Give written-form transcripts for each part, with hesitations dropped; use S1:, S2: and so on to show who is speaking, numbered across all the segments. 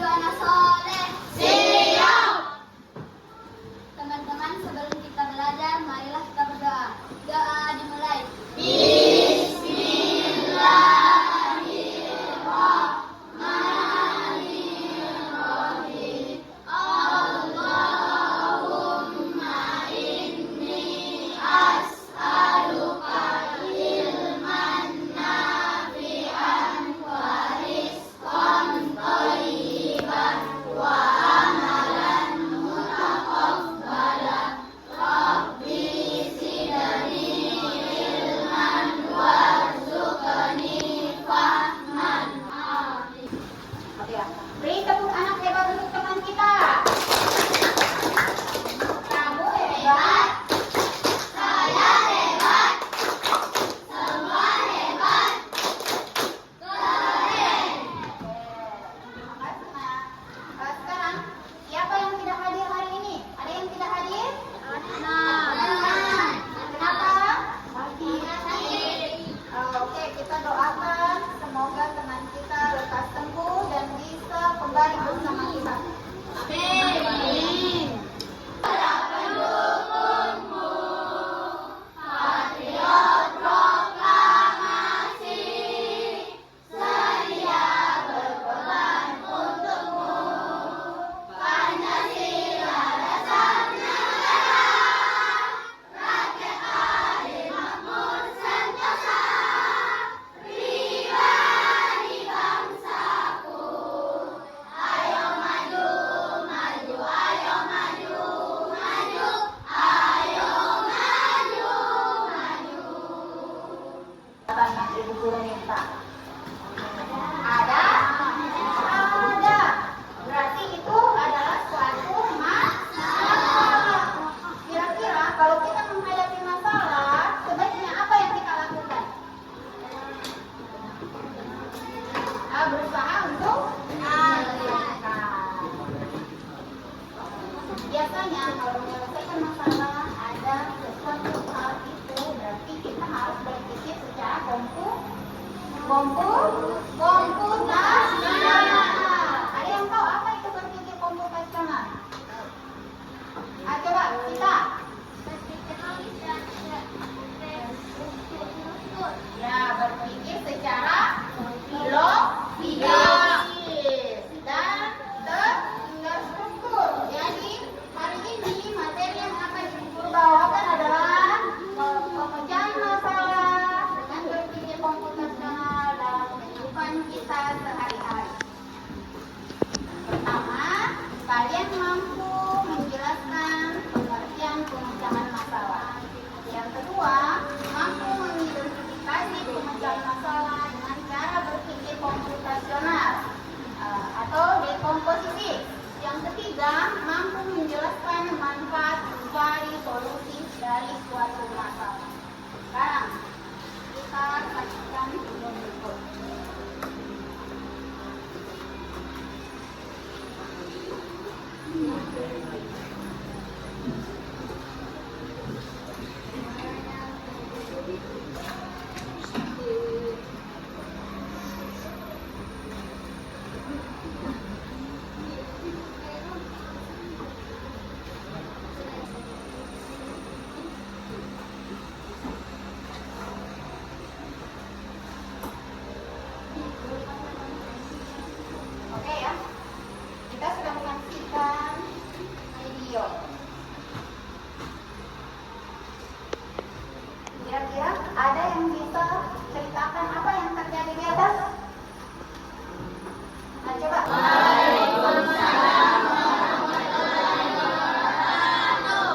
S1: anak soleh.
S2: Siap.
S1: Teman-teman, sebelum kita belajar, marilah kita berdoa. Doa dimulai. Bismillahirrahmanirrahim. Allahumma inni as'aluka ilman nafi'an wa rizqan thayyiban wa amalan mutaqabbalan. Rabbi zidni ilman warzuqni fahman. Amin.
S2: Oke ya. Beri tepuk anak hebat untuk teman kita. Kamu hebat.
S1: Saya hebat. Semua hebat. Keren.
S2: Terima kasih, Nak. Sekarang, siapa yang tidak hadir hari ini? Ada yang tidak hadir? Kenapa? Oke, kita doakan semoga teman kita lekas sembuh dan bisa kembali bersama kita.
S1: Amin. Pendukungmu, patriot proklamasi, sedia berkorban untukmu. Pancasila dasar negara, rakyat adil makmur sentosa, pribadi bangsaku. Ayo maju, maju, ayo maju, maju, ayo maju, maju.
S2: Apa Ibu Guru minta? Ada? Ada. Berarti itu adalah suatu masalah. Kira-kira kalau kita menghadapi masalah, sebaiknya apa yang kita lakukan? Berusaha untuk menyelesaikan. Biasanya kalau menyelesaikan masalah ada sesuatu hal itu, berarti kita harus berpikir secara komputasional. Ada yang tahu apa itu berpikir komputasional? Coba kita. Ya, berpikir secara logis dan terstruktur. Jadi hari ini materi yang akan Ibu Guru bawakan adalah pemecahan masalah dengan berpikir komputasional dalam kehidupan kita sehari-hari. Pertama, kalian mampu menjelaskan pengertian pemecahan masalah. Yang kedua, mampu mengidentifikasi pemecahan masalah dengan cara berpikir komputasional atau dekomposisi. Yang ketiga, mampu menjelaskan manfaat mencari solusi dari suatu masalah. Sekarang, kita saksikan video berikut. Oke ya, kita sudah menyaksikan video. Kira-kira ada yang bisa ceritakan apa yang terjadi di atas? Nah, coba.
S1: Waalaikumsalam warahmatullahi wabarakatuh.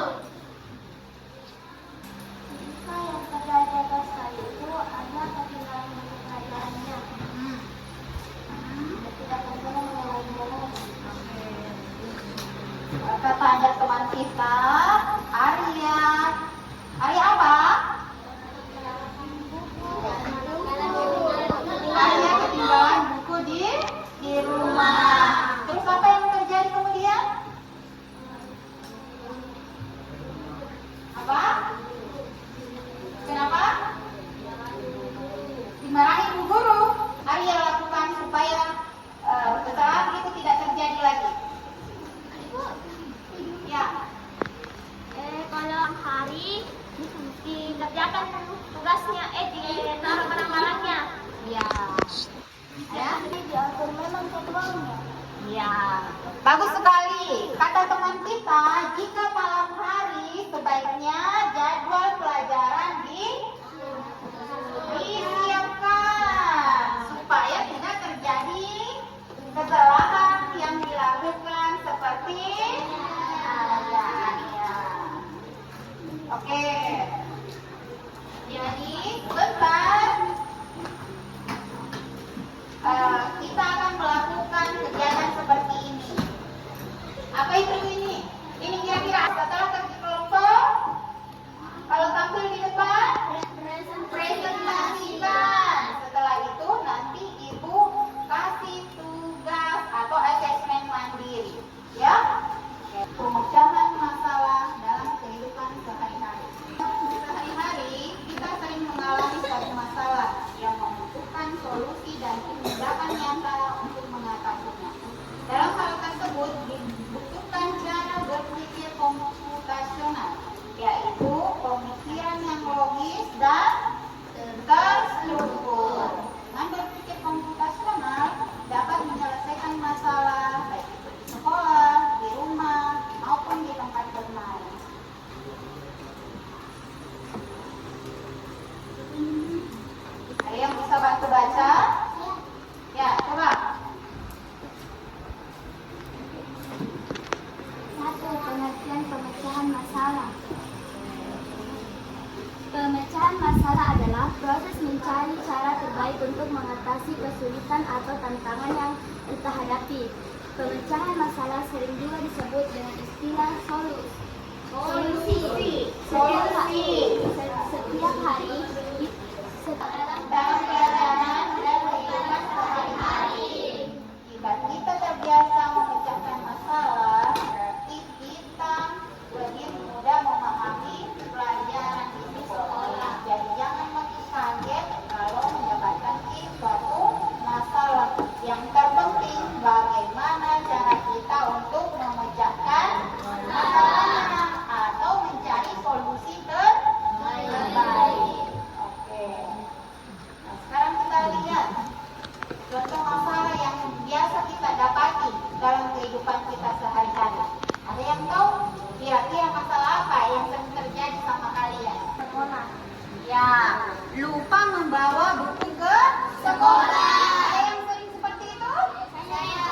S3: Apa yang terjadi di atas tadi itu adalah ketinggalan buku pelajarannya. Tidak perlu mengulang-ulang.
S2: Kata ada teman kita, Arya. Arya apa? Arya ketinggalan buku di rumah. Terus apa yang terjadi kemudian? Apa? Kenapa? Dimarahi ibu guru. Arya lakukan supaya kesalahan itu tidak terjadi jika malam hari sebaiknya jadwal pelajaran disiapkan supaya tidak terjadi kesalahan yang dilakukan seperti Oke. Jadi sebentar kita akan melakukan kegiatan seperti ini. Apa itu ini? Ini kira-kira setelah kerja kelompok, kalau tampil di depan, presentasikan. Setelah itu nanti ibu kasih tugas atau asesmen mandiri, ya. Pemecahan masalah dalam kehidupan sehari-hari. Sehari-hari kita sering mengalami suatu masalah yang membutuhkan solusi dan tindakan nyata untuk mengatasinya. Dalam hal tersebut dibutuhkan cara berpikir komputasional, yaitu pemikiran yang logis dan terstruktur. Dengan berpikir komputasional dapat menyelesaikan masalah baik itu di sekolah, di rumah, maupun di tempat bermain. Ada yang bisa bantu baca? Ya, coba.
S3: Satu, pengertian pemecahan masalah. Pemecahan masalah adalah proses mencari cara terbaik untuk mengatasi kesulitan atau tantangan yang kita hadapi. Pemecahan masalah sering juga disebut dengan istilah solusi. Setiap hari
S2: Dalam pelajaran dan kehidupan sehari-hari, jika kita terbiasa memecahkan masalah, berarti kita lebih mudah memahami pelajaran di sekolah. Jadi jangan makin kaget kalau mendapatkan suatu masalah. Yang terpenting bagaimana cara kita untuk memecahkan masalahnya atau mencari solusi terbaik. Oke. Nah, sekarang kita lihat contoh masalah yang biasa kita dapati dalam kehidupan kita sehari-hari. Ada yang tahu kira-kira masalah apa yang sering terjadi sama kalian?
S3: sekolah.
S2: Ya, lupa membawa buku ke sekolah. Ada yang sering seperti itu?
S3: Saya.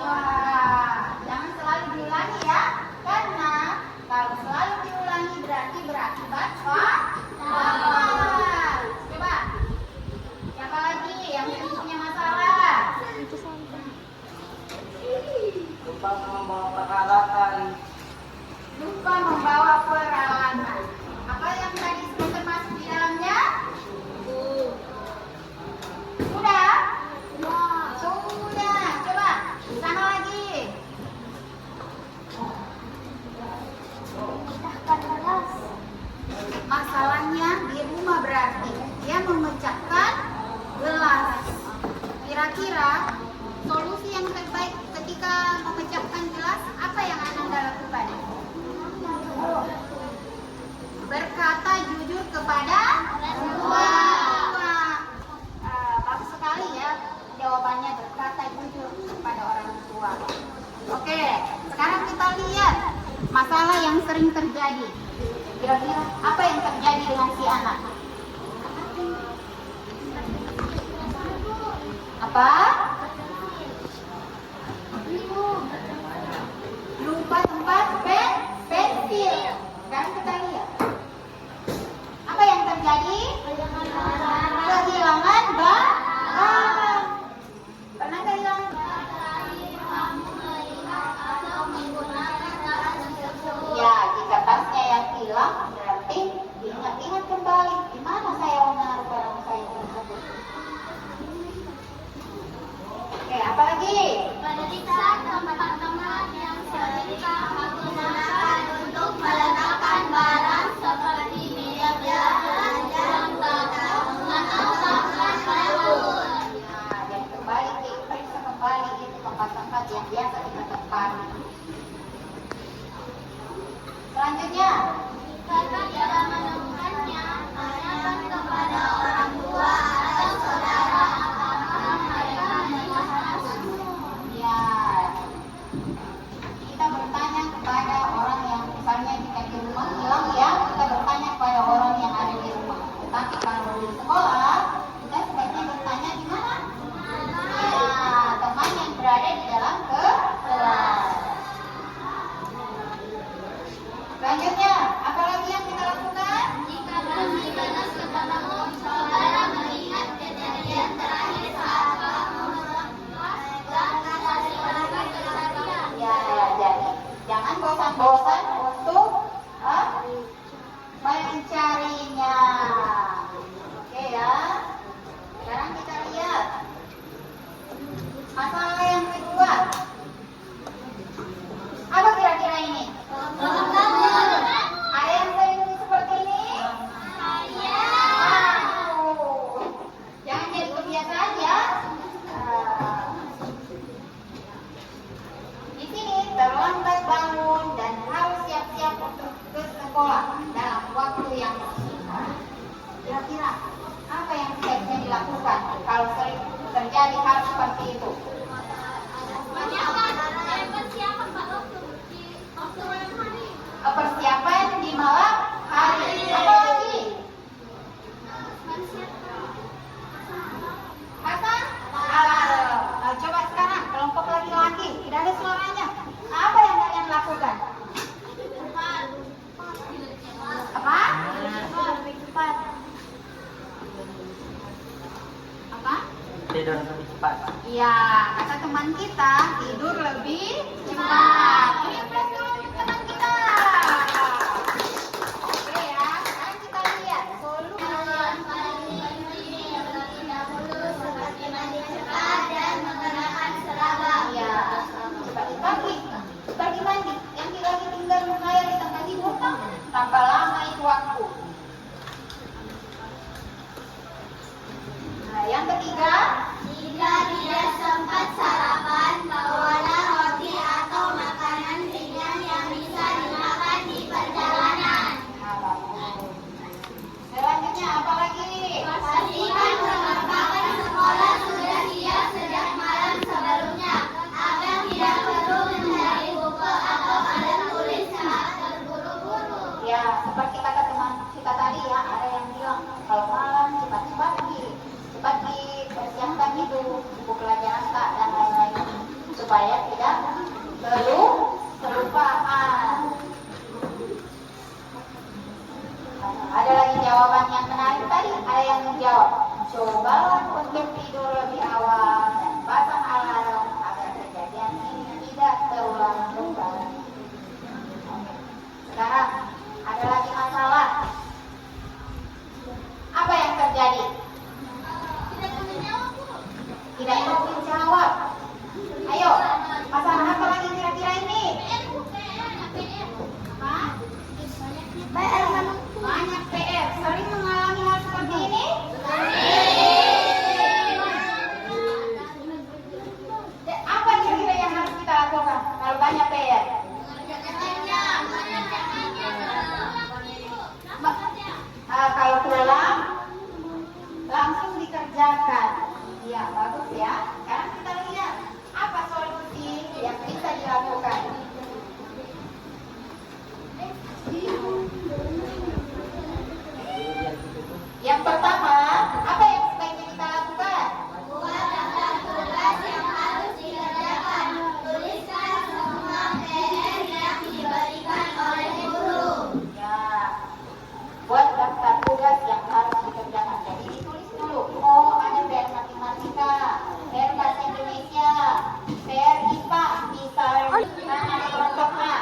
S2: Wah, jangan selalu diulangi ya, karena kalau selalu diulangi berarti berakibat fatal. Coba, siapa lagi yang sering punya masalah?
S4: Lupa membawa peralatan.
S2: Lupa membawa peralatan. Apa yang tadi sudah termasuk di dalamnya? Sudah? Sudah. Coba, sana lagi.
S3: Memecahkan gelas.
S2: Masalahnya di rumah berarti dia memecahkan gelas. Kira-kira solusi yang terbaik ketika memecahkan gelas apa yang Ananda lakukan? Berkata jujur kepada orang tua. Bagus sekali ya jawabannya, berkata jujur kepada orang tua. Oke, sekarang kita lihat masalah yang sering terjadi. Kira-kira apa yang terjadi dengan si anak? Apa? Lupa tempat pensil. Sekarang kita lihat. Apa yang terjadi? Kehilangan barang. Pernah kehilangan Ya, jika tasnya yang hilang, berarti diingat-ingat kembali di mana saya menaruh barang saya tersebut. Oke, apa lagi?
S3: Periksa tempat-tempat yang sering kamu gunakan untuk meletakkan barang seperti meja belajar, jam tangan, atau papan pelaut.
S2: Nah, dan kembali diperiksa kembali itu tempat-tempat yang biasa kita tempati. Selanjutnya,
S3: Jika tidak menemukannya, tanyakan kepada orang tua atau saudara apakah mereka melihatmu.
S2: ya kita bertanya kepada orang yang
S4: cepat.
S2: Iya, kata teman kita tidur lebih cepat. Ini aplaus dulu untuk teman kita. Oke ya, sekarang kita lihat solusi. Iya, bagi mandi yang lagi tinggal mengalir di tempat tidur tambah lama itu waktu. Nah, yang ketiga,
S1: Jika tidak sempat sarapan, bawalah roti atau makanan ringan yang bisa dimakan di perjalanan.
S2: selanjutnya apa lagi?
S1: Pastikan perlengkapan sekolah sudah siap sejak malam sebelumnya, agar tidak perlu mencari buku atau alat tulis saat terburu-buru.
S2: Ya, seperti kata teman kita tadi ya, ada yang bilang kalau malam cepat-cepat dipersiapkan itu buku pelajaran Kak dan lain-lain supaya tidak terlupaan. Ada lagi jawaban yang menarik tadi, ada yang menjawab, cobalah untuk tidur lebih awal dan pasang alarm agar kejadian ini tidak terulang kembali. Sekarang ada lagi masalah. Apa yang terjadi? Tidak mau menjawab. Ayo, masalah apa lagi kira-kira ini? Hah? Banyak PR. Sering mengalami hal seperti ini? Apa kira-kira yang harus kita lakukan kalau banyak PR? Kalau pulang langsung dikerjakan. Ya, bagus ya. Sekarang kita lihat apa solusi yang bisa dilakukan. Yang pertama, apa yang sebaiknya kita lakukan?
S1: Buat daftar tugas yang harus dikerjakan. Tuliskan semua PR yang diberikan oleh guru.
S2: Ya, buat daftar tugas yang harus dikerjakan. Jadi ditulis dulu. Oh, ada PR matematika, PR bahasa Indonesia, PR IPA, bisa dan ada kelompoknya.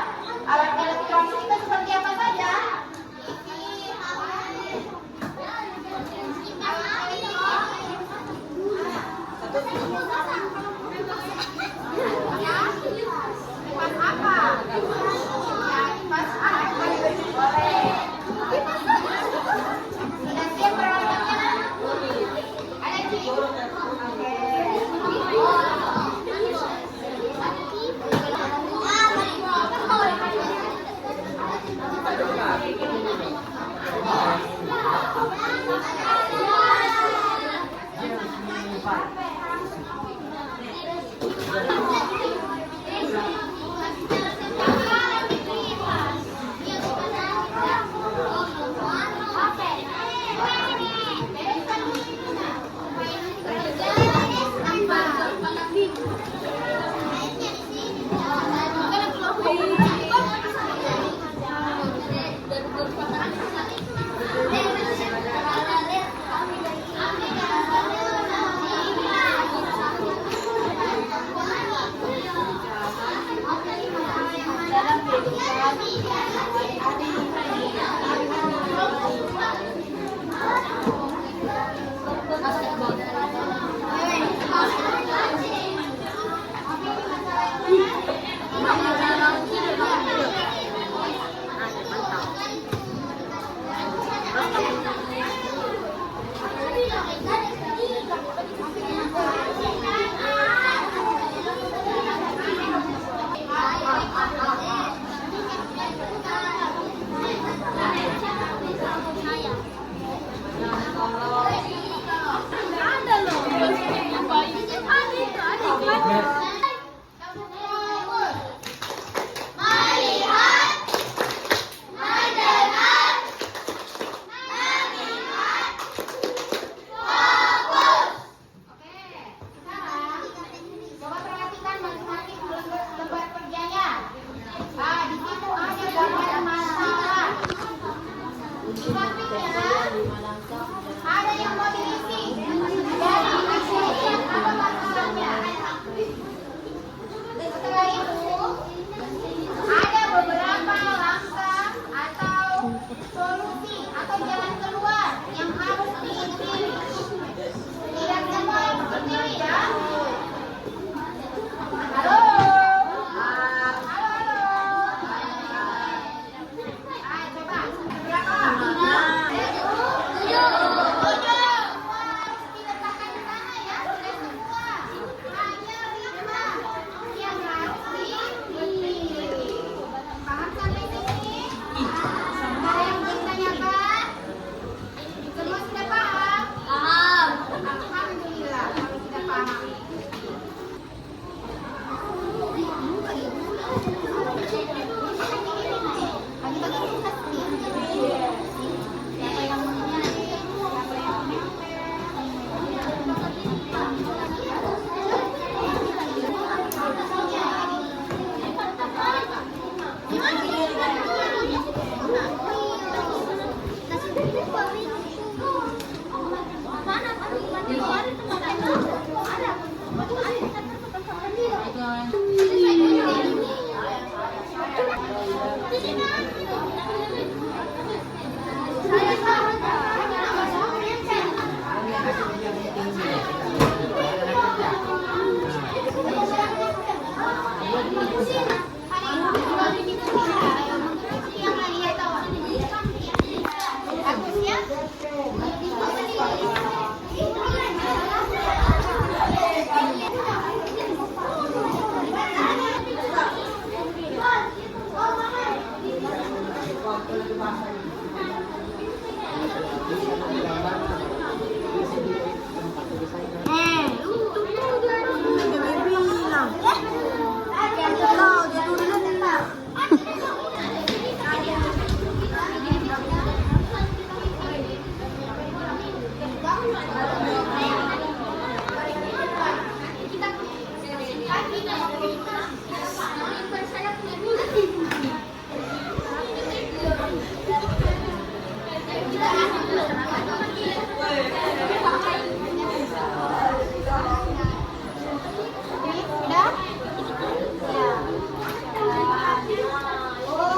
S2: Alat elektronik itu seperti apa saja? Kipas apa? Ya, kipas apa? Boleh. Sudah siap peralatannya? Ada di? Oke.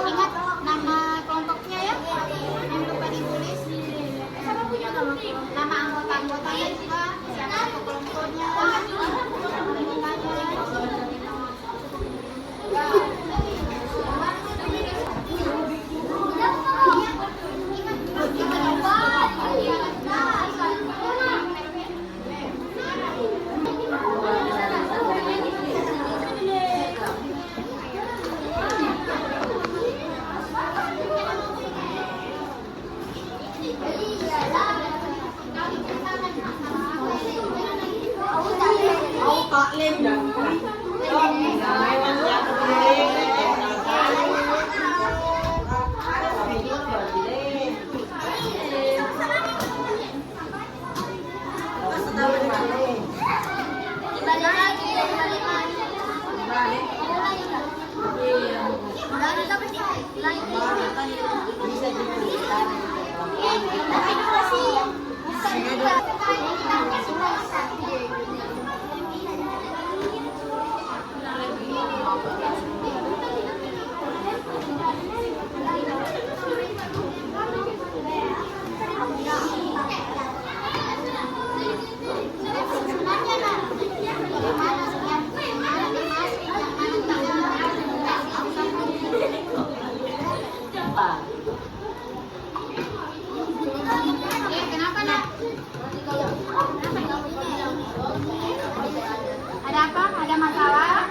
S2: Ingat nama kelompoknya ya. Jangan lupa ditulis. Nama anggota-anggotanya juga. Siapa kelompoknya. Kenapa nak? Ada apa? Ada masalah?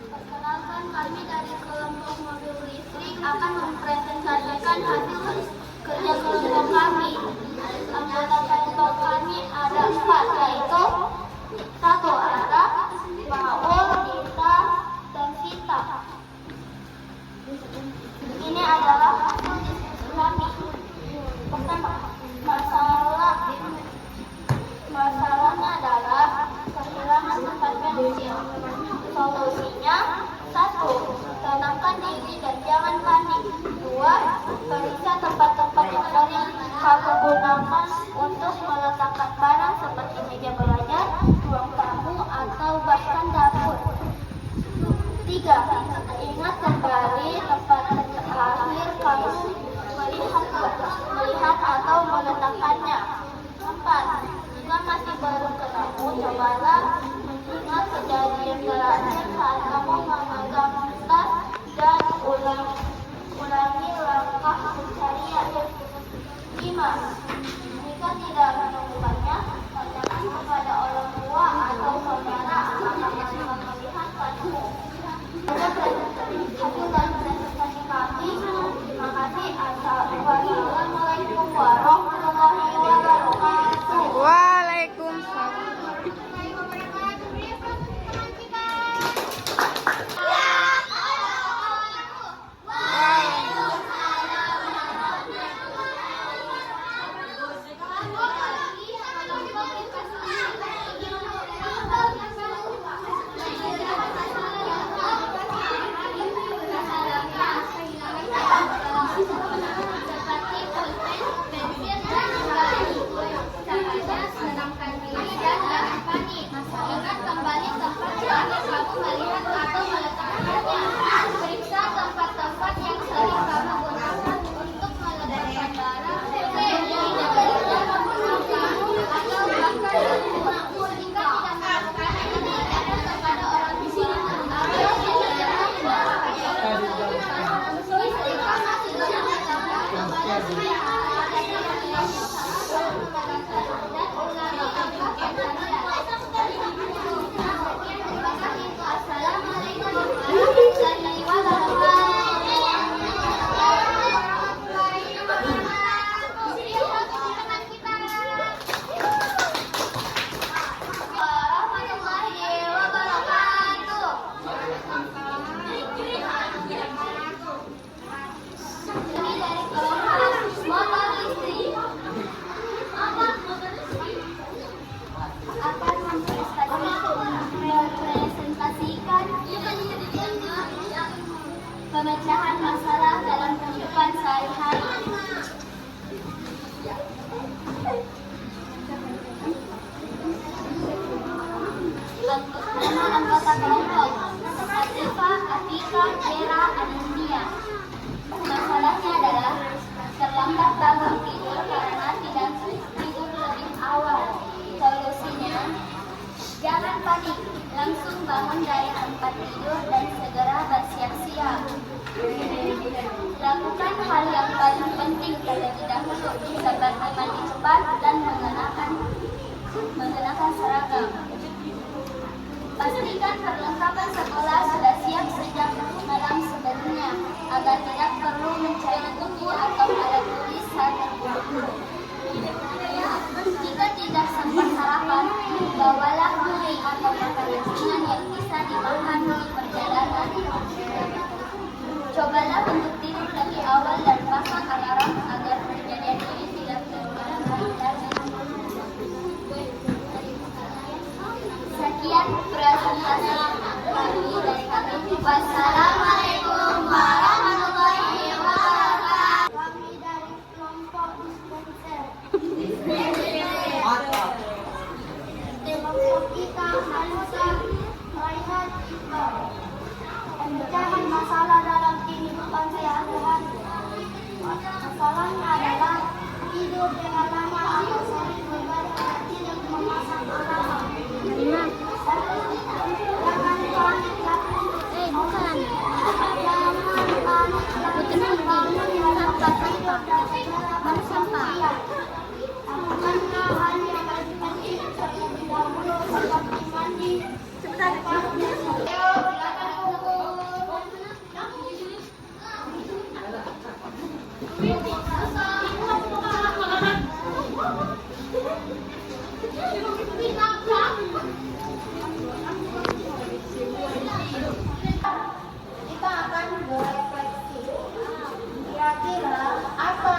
S3: Perkenalkan, kami dari kelompok mobil listrik akan mempresentasikan hasil kerja kelompok kami. Anggota kelompok kami ada 4, yaitu 1. Ara, Paul, Dita, dan Vita. Ini adalah hasil diskusi kami. Pertama, masalahnya adalah kehilangan tempat pensil. Solusinya: 1. Tenangkan diri dan jangan panik. 2. Periksa tempat-tempat yang sering kamu gunakan untuk meletakkan barang seperti meja belajar, ruang tamu, atau bahkan dapur. 3. Ingat kembali tempat terakhir kamu melihat atau meletakkannya. 4. Jika masih baru ketemu, cobalah mengingat kejadian terakhir saat kamu memegang tas dan ulangi langkah pencarian. 5. Jika tidak menemukannya, tanyakan kepada orang tua atau saudara apakah mereka melihat padamu.
S1: melihat atau meletakkannya. Periksa tempat-tempat yang sering kamu gunakan untuk meletakkan barang. Kemudian jaga kamu atau bahkan jika tidak melakukan ini, katakan kepada orang tua atau Assalamualaikum warahmatullahi wabarakatuh. Ini dari kelompok motor listrik akan mempresentasikan pemecahan masalah dalam kehidupan sehari-hari. Nama anggota kelompok Atika, Vera, Anindya. Masalahnya adalah terlambat bangun tidur karena tidak tidur lebih awal. Solusinya, jangan panik, langsung bangun dari tempat tidur dan segera bersiap-siap. Lakukan hal yang paling penting terlebih dahulu, seperti mandi cepat dan mengenakan seragam. Pastikan perlengkapan sekolah sudah siap sejak malam sebelumnya, agar tidak perlu mencari buku atau alat tulis saat terburu-buru. Jika tidak sempat sarapan, bawalah kue atau makanan ringan yang bisa dimakan di perjalanan. Cobalah untuk tidur lebih awal dan pasang alarm agar kejadian ini tidak terulang lagi. Sekian presentasi kami dari kami. Wassalamualaikum warahmatullahi wabarakatuh. Kami dari kelompok dispenser. Kelompok kita Hanusa Raihan Iqbal. Pemecahan masalah dalam kehidupan sehari-hari. Masalahnya adalah tidur dengan lama atau sering berbalik dan tidak memasang alarm. Jangan panik, bukan. Jangan panik, bangun yang tempat tidur dan segera bersiap. Lakukanlah hal yang paling penting terlebih dahulu seperti mandi.
S2: Kita akan berefleksi. Kira-kira apa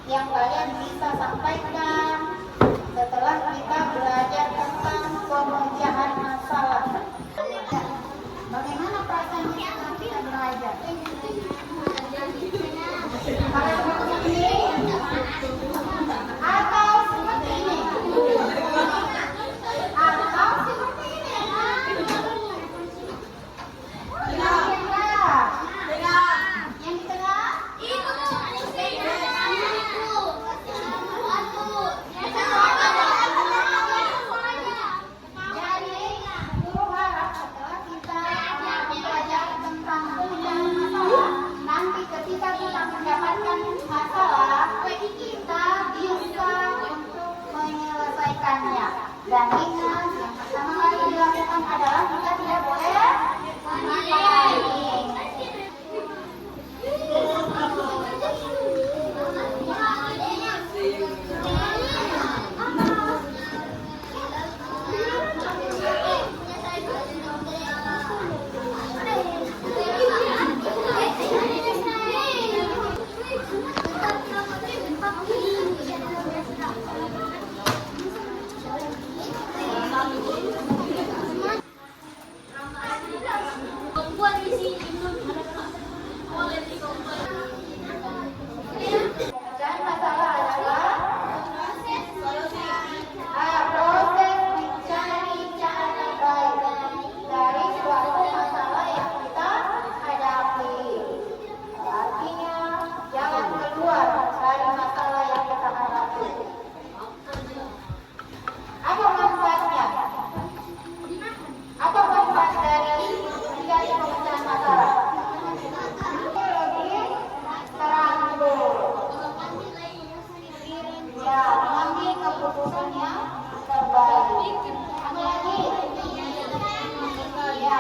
S2: yang kalian bisa sampaikan setelah kita belajar tentang pemecahan masalah? Bagaimana perasaan kita ketika belajar? Kalian seperti ini atau seperti ini? Atau seperti ini? Yang di tengah? Jadi, guru harap setelah kita belajar tentang pemecahan masalah, nanti ketika kita mendapatkan masalah, kita bisa untuk menyelesaikannya. Dan ingat, yang pertama kali dilakukan adalah kita tidak boleh panik.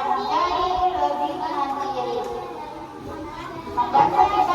S2: menjadi lebih mandiri, mendapat